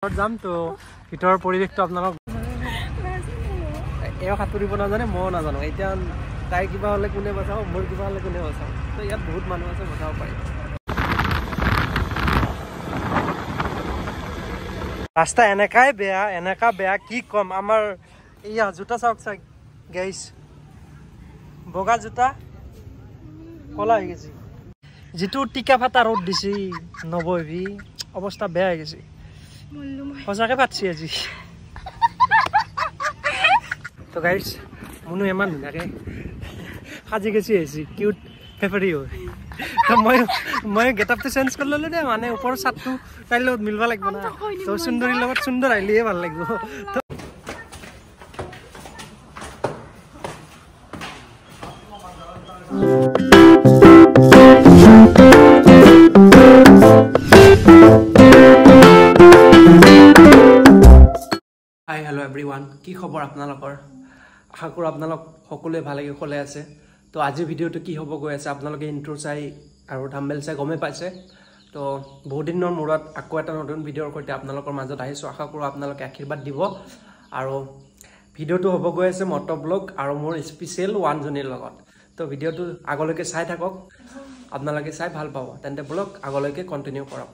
যাম তো ভিতৰৰ পৰিৱেশটো আপোনালোক এও সাঁতুৰিব নাজানে মই নাজানো এতিয়া তাই কিবা হ'লে কোনে বচাও মোৰ কিবা হ'লে কোনে বচাও তো ইয়াত বহুত মানুহ আছে বচাব পাৰি ৰাস্তা এনেকা বেয়া কি কম আমাৰ ইয়া জোতা চাওক চাই গাইছ বগা জোতা কলা হৈ গৈছে যিটো টিকা ফাটা ৰ'দ দিছে নববি অৱস্থা বেয়া হৈ গৈছে সঁচাকে পাতছি আজি তো গাইছ মনো ইমান ধুনীয়াকে সাজি গেছি আহিছে কিউট পেপাৰী হয় তো মই গেটআপটো চেঞ্জ কৰি ল'লো দে মানে ওপৰৰ চাটটো তাইৰ লগত মিলবা লাগিব না তো সুন্দৰীৰ লগত সুন্দৰ আহিলেহে ভাল লাগিব হাই হেল্ল' এভৰিৱান কি খবৰ আপোনালোকৰ আশা কৰোঁ আপোনালোক সকলোৱে ভালে কুশলে আছে তো আজিৰ ভিডিঅ'টো কি হ'ব গৈ আছে আপোনালোকে ইন্ট্ৰ চাই আৰু থাম্বনেল চাই গমে পাইছে তো বহুত দিনৰ মূৰত আকৌ এটা নতুন ভিডিঅ'ৰ সৈতে আপোনালোকৰ মাজত আহিছোঁ আশা কৰোঁ আপোনালোকে আশীৰ্বাদ দিব আৰু ভিডিঅ'টো হ'ব গৈ আছে মটো ব্লগ আৰু মোৰ স্পেচিয়েল ওৱানজনীৰ লগত তো ভিডিঅ'টো আগলৈকে চাই থাকক আপোনালোকে চাই ভাল পাব তেন্তে ব্লগ আগলৈকে কণ্টিনিউ কৰক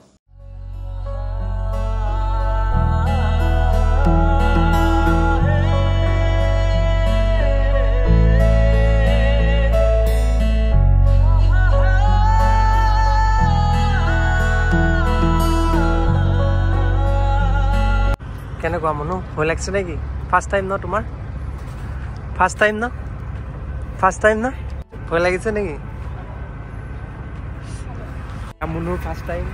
কেনেকুৱা মনো ভয় লাগছে নেকি ফাৰ্ষ্ট টাইম ন তোমাৰ ফাৰ্ষ্ট টাইম ন ভয় লাগিছে নেকি মনোৰ ফাৰ্ষ্ট টাইম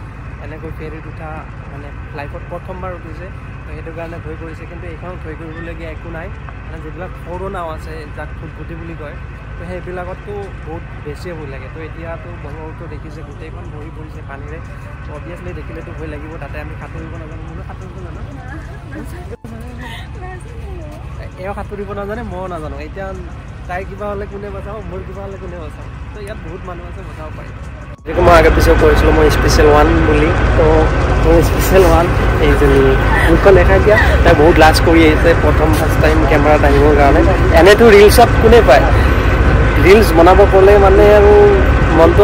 এনেকৈ ফেৰীত উঠা মানে লাইফত প্ৰথমবাৰ উঠিছে তো সেইটো কাৰণে ভয় কৰিছে কিন্তু এইখনত ভয় কৰিবলগীয়া একো নাই মানে যিবিলাক সৰু নাও আছে যাক ফুটফুটি বুলি কয় তো সেইবিলাকততো বহুত বেছিয়ে ভয় লাগে তো এতিয়াতো ব্ৰহ্মপুত্ৰ দেখিছে গোটেইখন ভৰি পৰিছে পানীৰে তো অভিয়াছলি দেখিলেতো ভয় লাগিব তাতে আমি সাঁতুৰিব নাজানো ময়ো সাঁতুৰিব জানো এও সাঁতুৰিব নাজানে মই নাজানো এতিয়া তাই কিবা হ'লে কোনে বচাও মোৰ কিবা হ'লে কোনে বচাও তো ইয়াত বহুত মানুহ আছে বচাব পাৰি যিটো মই আগে পিছে কৰিছিলোঁ মই স্পেচিয়েল ওৱান বুলি তো মই স্পেচিয়েল ওৱান এইজনী মুখখন দেখা দিয়া তাই বহুত লাজ কৰি আহিছে প্ৰথম ফাৰ্ষ্ট টাইম কেমেৰাত আহিবৰ কাৰণে এনেতো ৰিলছত কোনে পায় ৰিলছ বনাব ক'লে মানে আৰু মনটো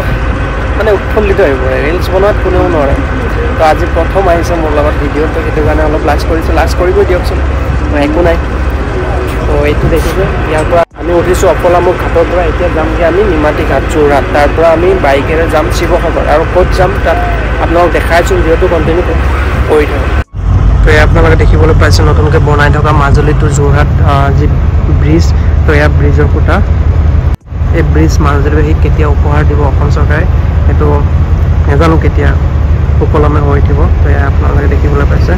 মানে উৎফুল্লিত হৈ পৰে ৰিলছ বনোৱাত কোনেও নোৱাৰে তো আজি প্ৰথম আহিছে মোৰ লগত ভিডিঅ' তো সেইটো কাৰণে অলপ লাজ কৰিছোঁ লাজ কৰিবই দিয়কচোন একো নাই তো এইটো দেখিছোঁ ইয়াৰ পৰা আমি উঠিছোঁ অপলামুখ ঘাটৰ পৰা এতিয়া যামগৈ আমি নিমাতী ঘাট যোৰহাট তাৰ পৰা আমি বাইকেৰে যাম শিৱসাগৰ আৰু ক'ত যাম তাত আপোনালোক দেখাইছোঁ যিহেতু কণ্টিনিউ কৰি থাকোঁ তো এয়া আপোনালোকে দেখিবলৈ পাইছে নতুনকৈ বনাই থকা মাজুলী টু যোৰহাট যি ব্ৰিজ তো এয়া ব্ৰিজৰ খুঁটা এই ব্ৰিজ মাজুলীবাসীক কেতিয়া উপহাৰ দিব অসম চৰকাৰে সেইটো নাজানো কেতিয়া সুকলমে হৈ উঠিব তো এয়া আপোনালোকে দেখিবলৈ পাইছে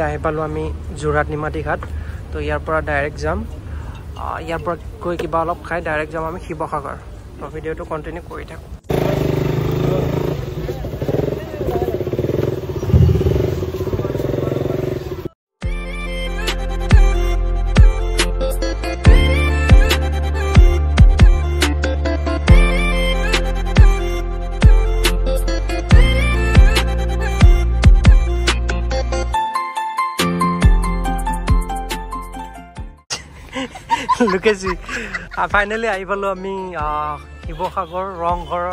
আহি পালোঁ আমি যোৰহাট নিমাতী ঘাট তো ইয়াৰ পৰা ডাইৰেক্ট যাম ইয়াৰ পৰা গৈ কিবা অলপ খাই ডাইৰেক্ট যাম আমি শিৱসাগৰ তো ভিডিঅ'টো কণ্টিনিউ কৰি থাকোঁ লুকেছি ফাইনেলি আহি পালোঁ আমি শিৱসাগৰ ৰংঘৰৰ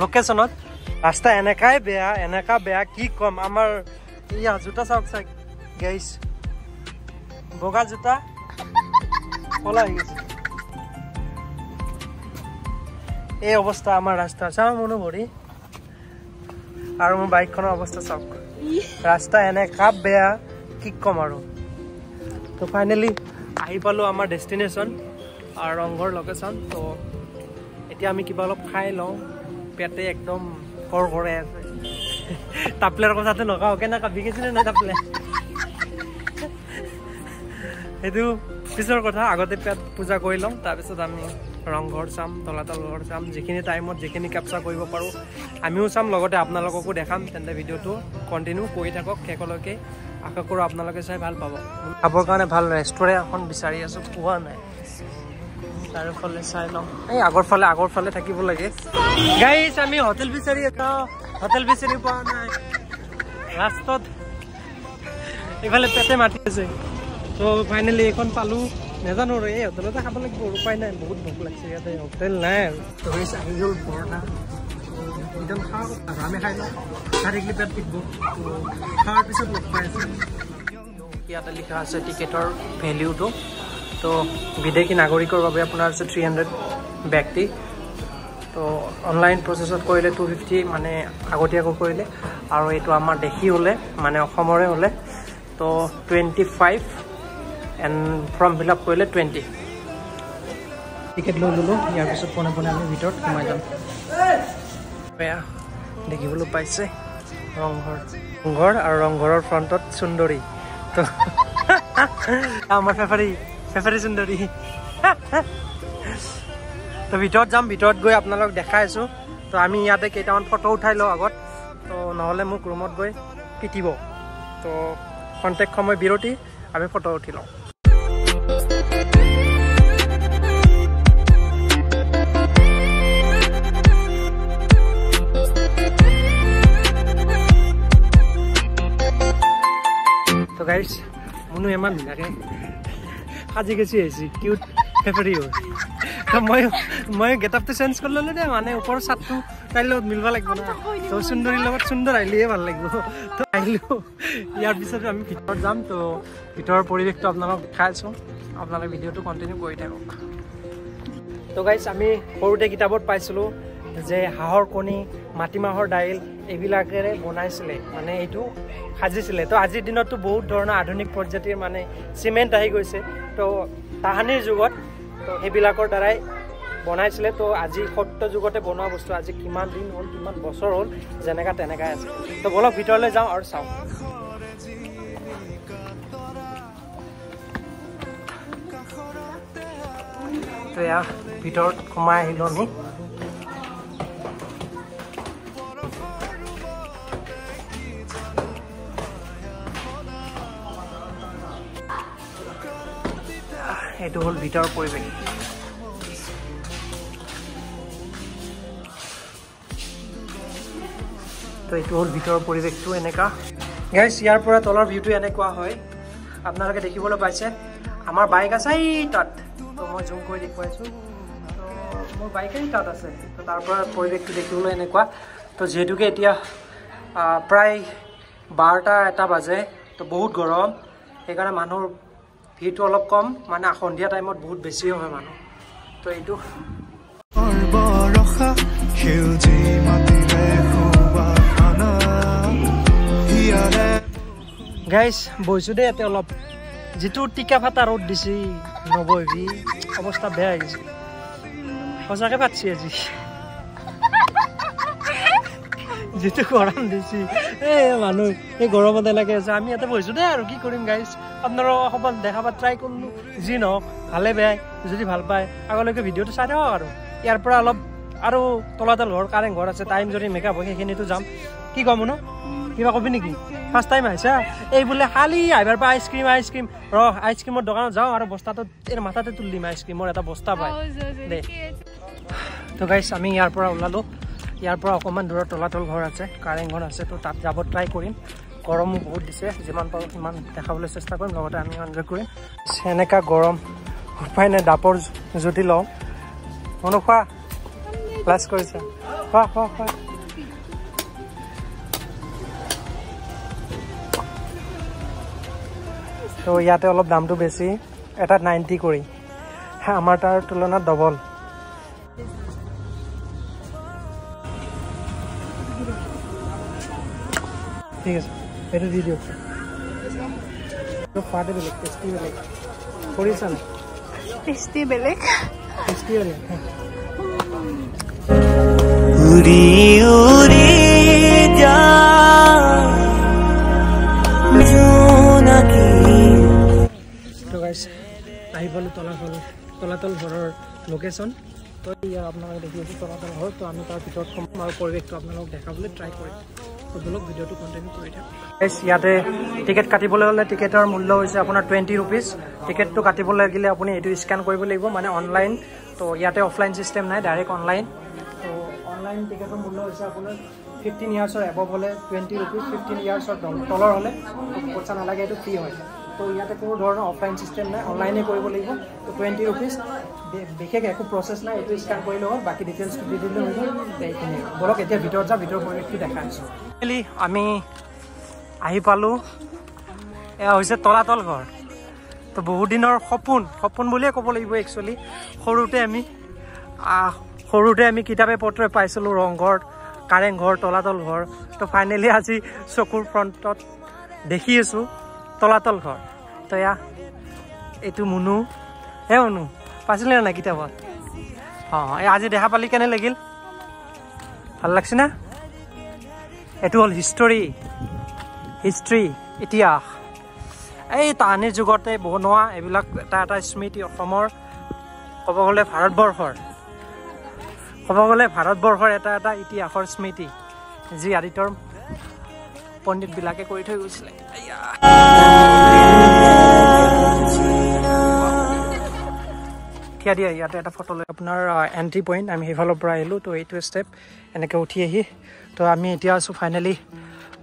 লোকেশ্যনত ৰাস্তা এনেকা বেয়া কি ক'ম আমাৰ ইয়া জোতা চাওক চাই গাইছ বগা জোতা কলা হৈ গৈছে এই অৱস্থা আমাৰ ৰাস্তা চাওঁ মনো ভৰি আৰু মোৰ বাইকখনৰ অৱস্থা চাওক ৰাস্তা এনেকা বেয়া কি ক'ম আৰু তো ফাইনেলি আহি পালোঁ আমাৰ ডেষ্টিনেশ্যন ৰংঘৰ লোকেশ্যন তো এতিয়া আমি কিবা অলপ খাই লওঁ পেটে একদম কৰাই আছে তাপলাৰ কথাটো নকওঁ কেনেকুৱা বিকিছিলে নাই তাপলে সেইটো পিছৰ কথা আগতে পেট পূজা কৰি লওঁ তাৰপিছত আমি ৰংঘৰ চাম তলাতল ঘৰ চাম যিখিনি টাইমত যিখিনি কেপচাৰ কৰিব পাৰোঁ আমিও চাম লগতে আপোনালোককো দেখাম তেন্তে ভিডিঅ'টো কণ্টিনিউ কৰি থাকক শেষলৈকে আশা কৰোঁ আপোনালোকে চাই ভাল পাব খাবৰ কাৰণে ভাল ৰেষ্টুৰেণ্ট এখন বিচাৰি আছোঁ পোৱা নাই চাৰিওফালে চাই লওঁ এই আগৰ ফালে থাকিব লাগে গাইছ আমি হোটেল বিচাৰি পোৱা নাই ৰাস্তাত এইফালে পেটে মাতি আছে তো ফাইনেলি এইখন পালোঁ নাজানো আৰু এই হোটেলতে খাব লাগিব উপায় নাই বহুত ভোক লাগিছে ইয়াতে হোটেল নাই আৰু তো গাইছ আহি গ'ল পৰঠা একদম খাওঁ আৰু আমি খাই লওঁ খাই থাকিলে পেট পিকব তো খোৱাৰ পিছত লগ পাই আছে ইয়াতে লিখা আছে টিকেটৰ ভেলিউটো তো বিদেশী নাগৰিকৰ বাবে আপোনাৰ আছে 300 ব্যক্তি তো অনলাইন প্ৰচেছত কৰিলে 250 মানে আগতীয়াকৈ কৰিলে আৰু এইটো আমাৰ দেশী হ'লে মানে অসমৰে হ'লে তো 25 এণ্ড ফৰ্ম ফিল আপ কৰিলে 20 টিকেট লৈ ল'লোঁ ইয়াৰ পিছত পোনে পোনে আমি ভিতৰত সোমাই যাম বেয়া দেখিবলৈ পাইছে ৰংঘৰ আৰু ৰংঘৰৰ ফ্ৰণ্টত সুন্দৰী তো আমাৰ ফেফাৰী সুন্দৰী তো ভিতৰত যাম ভিতৰত গৈ আপোনালোক দেখাই আছোঁ তো আমি ইয়াতে কেইটামান ফটো উঠাই লওঁ আগত তো নহ'লে মোক ৰুমত গৈ পিটিব তো কণ্টেক সময় বিৰতি আমি ফটো উঠি লওঁ তো গাইছ মনো ইমান ধুনীয়াকৈ সাজি কাচি আহিছে কিউট ফেফাৰী হয় মই গেটআপটো চেঞ্জ কৰি ল'লোঁ দে মানে ওপৰৰ চাৰ্টটো তাইৰ লগত মিলিব লাগিব না তো সুন্দৰীৰ লগত সুন্দৰ আহিলেহে ভাল লাগিব তো আহিলোঁ ইয়াৰ পিছত আমি ভিতৰত যাম তো ভিতৰৰ পৰিৱেশটো আপোনালোকক দেখাই আছোঁ আপোনালোকে ভিডিঅ'টো কণ্টিনিউ কৰি থাকক তো গাইছ আমি সৰুতে কিতাপত পাইছিলোঁ যে হাঁহৰ কণী মাটিমাহৰ দাইল এইবিলাকেৰে বনাইছিলে মানে এইটো সাজিছিলে তো আজিৰ দিনততো বহুত ধৰণৰ আধুনিক প্ৰজাতিৰ মানে চিমেণ্ট আহি গৈছে তো তাহানিৰ যুগত তো সেইবিলাকৰ দ্বাৰাই বনাইছিলে তো আজি সত্য যুগতে বনোৱা বস্তু আজি কিমান দিন হ'ল কিমান বছৰ হ'ল যেনেকা তেনেকাই আছে তো বলক ভিতৰলৈ যাওঁ আৰু চাওঁ তো এয়া ভিতৰত সোমাই আহিলোঁ আমি এইটো হ'ল ভিতৰৰ পৰিৱেশ তো এইটো হ'ল ভিতৰৰ পৰিৱেশটো এনেকুৱা গাইছ ইয়াৰ পৰা তলৰ ভিউটো এনেকুৱা হয় আপোনালোকে দেখিবলৈ পাইছে আমাৰ বাইক আছে তাত তো মই জুম কৰি দেখুৱাইছোঁ তো মোৰ বাইকেই তাত আছে তো তাৰ পৰা পৰিৱেশটো দেখিবলৈ এনেকুৱা তো যিহেতুকে এতিয়া প্ৰায় 12টা বাজে তো বহুত গৰম সেইকাৰণে মানুহৰ ভিৰটো অলপ কম মানে সন্ধিয়া টাইমত বহুত বেছি হয় মানুহ তো এইটো গাইছ বহিছোঁ দেই ইয়াতে অলপ যিটো টিকা ফাটা ৰ'দ দিছে নবহিবি অৱস্থা বেয়া হৈছে সঁচাকৈ ফাটছি আজি যিটো গৰম দিছে এই মানুহ এই গৰমত এনেকৈ আছে আমি ইয়াতে বহিছোঁ দেই আৰু কি কৰিম গাইছ আপোনালোকক অকণমান দেখাব ট্ৰাই কৰিলোঁ যি নহওক ভালে বেয়াই যদি ভাল পায় আগলৈকে ভিডিঅ'টো চাই থাকক আৰু ইয়াৰ পৰা অলপ আৰু তলাতল ঘৰ কাৰেং ঘৰ আছে টাইম যদি মেকআপ হয় সেইখিনিতো যাম কি ক'ম ন কিবা কবি নেকি ফাৰ্ষ্ট টাইম আহিছা এই বোলে খালি আহিবাৰ পৰা আইচক্ৰীম আইচক্ৰীমৰ দোকানত যাওঁ আৰু বস্তাটো এই মাথাতে তুলি দিম আইচক্ৰীমৰ এটা বস্তা পায় দে তো গাইছ আমি ইয়াৰ পৰা ওলালোঁ ইয়াৰ পৰা অকণমান দূৰত তলাতল ঘৰ আছে কাৰেং ঘৰ আছে তো তাত যাব ট্ৰাই কৰিম গৰমো বহুত দিছে যিমান পাৰোঁ সিমান দেখাবলৈ চেষ্টা কৰিম লগতে আমি এনজয় কৰিম এনেকুৱা গৰম উপায় নাই ডাপৰ জুতি লওঁ মনো খোৱা ক্লাছ কৰিছা খোৱা তো ইয়াতে অলপ দামটো বেছি এটাত 90 কৰি আমাৰ তাৰ তুলনাত ডবল ঠিক আছে এইটো দি দিয়ক খোৱাতে বেলেগ টেষ্টি বেলেগ কৰিছা নে টেষ্টি বেলেগ টেষ্টি বেলেগ উৰি উৰি আহি পালোঁ তলাতল ঘৰৰ লোকেশ্যন তো ইয়াৰ আপোনালোকে দেখি আছোঁ তলাতল ঘৰ তো আমি তাৰ ভিতৰত সোমাম আৰু পৰিৱেশটো আপোনালোকক দেখাবলৈ ট্ৰাই কৰিম তো বলক ভিডিওটো কন্টিনিউ কৰি থাক গাইস ইয়াতে টিকেট কাটিবলৈ হলে টিকেটৰ মূল্য হৈছে আপোনাৰ 20 रुपीस টিকেটটো কাটিব লাগিলে আপুনি এটো স্ক্যান কৰিব লাগিব মানে অনলাইন তো ইয়াতে অফলাইন সিস্টেম নাই ডাইৰেক্ট অনলাইন তো অনলাইন টিকেটৰ মূল্য হৈছে আপোনাৰ 15 ইয়াৰ্ছৰ এবভ হলে 20 रुपीस 15 ইয়াৰ্ছৰ তলৰ হলে পইচা নালাগে এটো ফ্ৰী হয় তো ইয়াতে কোনো ধৰণৰ অফলাইন সিস্টেম নাই অনলাইনে কৰিব লাগিব তো 20 रुपीस বিশেষ একো প্ৰসেস নাই এটো স্ক্যান কৰিলে হ'ল বাকি ডিটেইলছ দি দিলে হৈ গ'ল এইখিনি বলক এতিয়া ভিতৰত যা ভিতৰ পৰিৱেশটো দেখাইছো আমি আহি পালো এয়া হৈছে তলাতল ঘৰ তো বহু দিনৰ সপোন বুলিয়ে ক'ব লাগিব একচুয়ালি সৰুতে আমি কিতাপে পত্ৰে পাইছিলো ৰংঘৰ কাৰেং ঘৰ তলাতল ঘৰ তো ফাইনালি আজি চকুৰ ফ্ৰন্টত দেখি আছো তলাতল ঘৰ তো এয়া এইটো মুনু হে মুনু পাইছিলে না কিতাপত আজি দেখা পালি কেনে লাগিল ভাল লাগছে না এটো হল হিষ্ট্ৰী ইতিহাস এই তাহানিৰ যুগতে বনোৱা এইবিলাক এটা স্মৃতি অসমৰ ক'ব গ'লে ভাৰতবৰ্ষৰ এটা ইতিহাসৰ স্মৃতি যি আদিতৰ পণ্ডিত বিলাকে কৰি থৈ গৈছিলে দিয়া ইয়াতে এটা ফটো লৈ আপোনাৰ এন্ট্ৰি পইণ্ট আমি সেইফালৰ পৰা আহিলোঁ তো এইটো ষ্টেপ এনেকৈ উঠি আহি তো আমি এতিয়া আছোঁ ফাইনেলি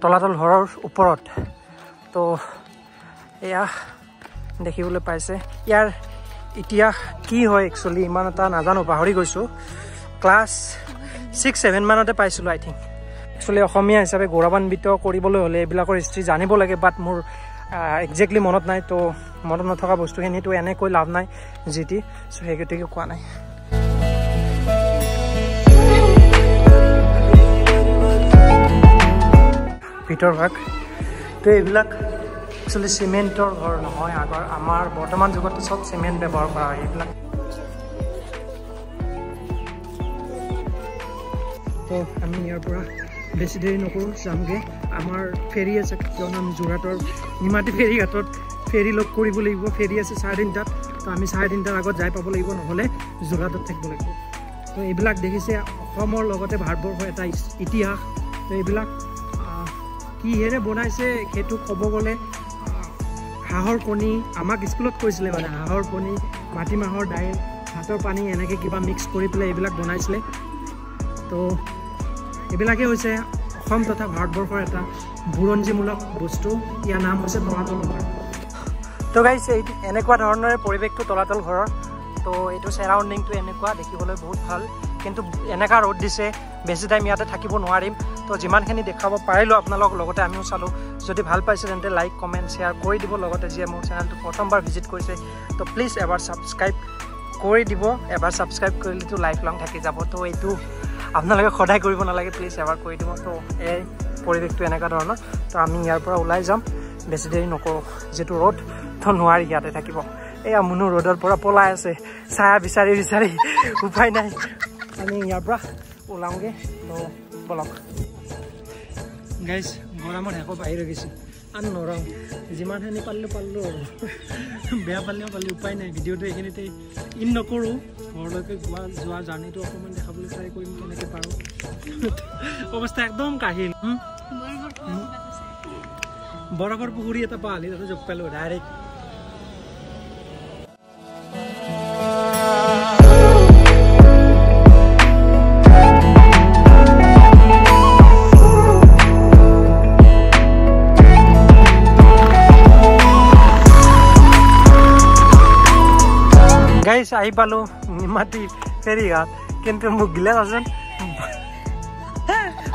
তলাতল ঘৰৰ ওপৰত তো এয়া দেখিবলৈ পাইছে ইয়াৰ ইতিহাস কি হয় একচুৱেলি ইমান এটা নাজানো পাহৰি গৈছোঁ ক্লাছ 6-7 মানতে পাইছিলোঁ আই থিংক একচুৱেলি অসমীয়া হিচাপে গৌৰৱান্বিত কৰিবলৈ হ'লে এইবিলাকৰ হিষ্ট্ৰী জানিব লাগে বাট মোৰ একজেক্টলি মনত নাই তো মনত নথকা বস্তুখিনিতো এনেকৈ লাভ নাই যিটি চ' সেই গতিকে কোৱা নাই ভিতৰ ভাগ তো এইবিলাক একচুৱেলি চিমেণ্টৰ ঘৰ নহয় আগৰ আমাৰ বৰ্তমান যুগতো চব চিমেণ্ট ব্যৱহাৰ কৰা হয় এইবিলাক তো আমি ইয়াৰ পৰা বেছি দেৰি নকৰোঁ যামগৈ আমাৰ ফেৰী আছে কিয়নো আমি যোৰহাটৰ নিমাতী ফেৰী ঘাটত ফেৰী লগ কৰিব লাগিব ফেৰী আছে 3:30 তো আমি 3:30 আগত যাই পাব লাগিব নহ'লে যোৰহাটত থাকিব লাগিব তো এইবিলাক দেখিছে অসমৰ লগতে ভাৰতবৰ্ষৰ এটা ইতিহাস তো এইবিলাক কিহেৰে বনাইছে সেইটো ক'ব গ'লে হাঁহৰ কণী আমাক স্কুলত কৈছিলে মানে হাঁহৰ কণী মাটিমাহৰ দাইল ভাতৰ পানী এনেকৈ কিবা মিক্স কৰি পেলাই এইবিলাক বনাইছিলে তো এইবিলাকে হৈছে অসম তথা ভাৰতবৰ্ষৰ এটা বুৰঞ্জীমূলক বস্তু ইয়াৰ নাম হৈছে তলাতল ঘৰ তো গাইছ এনেকুৱা ধৰণৰে পৰিৱেশটো তলাতল ঘৰৰ তো এইটো চাৰাউণ্ডিংটো এনেকুৱা দেখিবলৈ বহুত ভাল কিন্তু এনেকা ৰ'দ দিছে বেছি টাইম ইয়াতে থাকিব নোৱাৰিম তো যিমানখিনি দেখাব পাৰিলোঁ আপোনালোকৰ লগতে আমিও চালোঁ যদি ভাল পাইছে তেন্তে লাইক কমেণ্ট শ্বেয়াৰ কৰি দিব লগতে যিয়ে মোৰ চেনেলটো প্ৰথমবাৰ ভিজিট কৰিছে তো প্লিজ এবাৰ ছাবস্ক্ৰাইব কৰি দিব এবাৰ ছাবস্ক্ৰাইব কৰিলেতো লাইফ লং থাকি যাব তো এইটো আপোনালোকে সদায় কৰিব নালাগে প্লিজ এবাৰ কৰি দিব তো এই পৰিৱেশটো এনেকুৱা ধৰণৰ তো আমি ইয়াৰ পৰা ওলাই যাম বেছি দেৰি নকৰোঁ যিটো ৰ'দ তো নোৱাৰি ইয়াতে থাকিব এয়া মুনু ৰ'দৰ পৰা পলাই আছে ছায়া বিচাৰি উপায় নাই আমি ইয়াৰ পৰা ওলাওঁগৈ তো বলক গাইজ গৰমৰ শেষত আহি ৰখিছোঁ আৰু নৰওঁ যিমানখিনি পালোঁ আৰু বেয়া পালেও উপায় নাই ভিডিঅ'টো এইখিনিতে ইন নকৰোঁ ঘৰলৈকে যোৱা জাৰ্ণিটো অকণমান দেখাবলৈ ট্ৰাই কৰিম কেনেকৈ পাৰোঁ অৱস্থা একদম কাহিল বৰফৰ পুখুৰী এটা পালি তাতে জগ পালোঁ ডাইৰেক্ট গাইছ আহি পালোঁ নিমাতী ফেৰী ঘাট কিন্তু মোক গিলা আছেন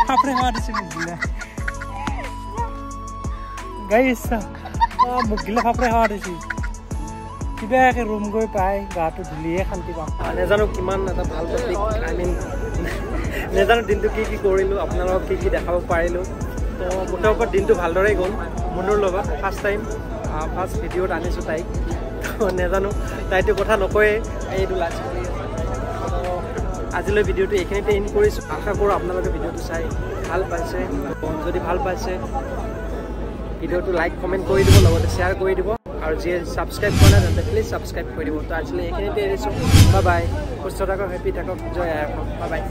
ফাপৰে হোৱা দিছে মোক গিলা গাইছ মোক গিলা ফাপৰে হোৱা দিছে কিবাকে ৰুম গৈ পাই গাটো ধুলিয়ে শান্তি পাম নেজানো কিমান এটা ভাল টপিক আই মিন নেজানো দিনটো কি কৰিলোঁ আপোনালোকক কি দেখাব পাৰিলোঁ তো গোটেই ওপৰত দিনটো ভালদৰে গ'ল মুনুৰ লগত ফাৰ্ষ্ট ভিডিঅ'ত আনিছোঁ তাইক নেজানো তাইতো কথা নকয়ে এইটো লাজ কৰি আছে আজিলৈ ভিডিঅ'টো এইখিনিতে ইন কৰিছোঁ আশা কৰোঁ আপোনালোকে ভিডিঅ'টো চাই ভাল পাইছে যদি ভাল পাইছে ভিডিঅ'টো লাইক কমেণ্ট কৰি দিব লগতে শ্বেয়াৰ কৰি দিব আৰু যিয়ে ছাবস্ক্ৰাইব কৰা নাই তেন্তে প্লিজ ছাবস্ক্ৰাইব কৰি দিব তো আজিলৈ এইখিনিতে এৰিছোঁ বাই বাই সুস্থ থাকক হেপী থাকক জয় আই অসম বাই বাই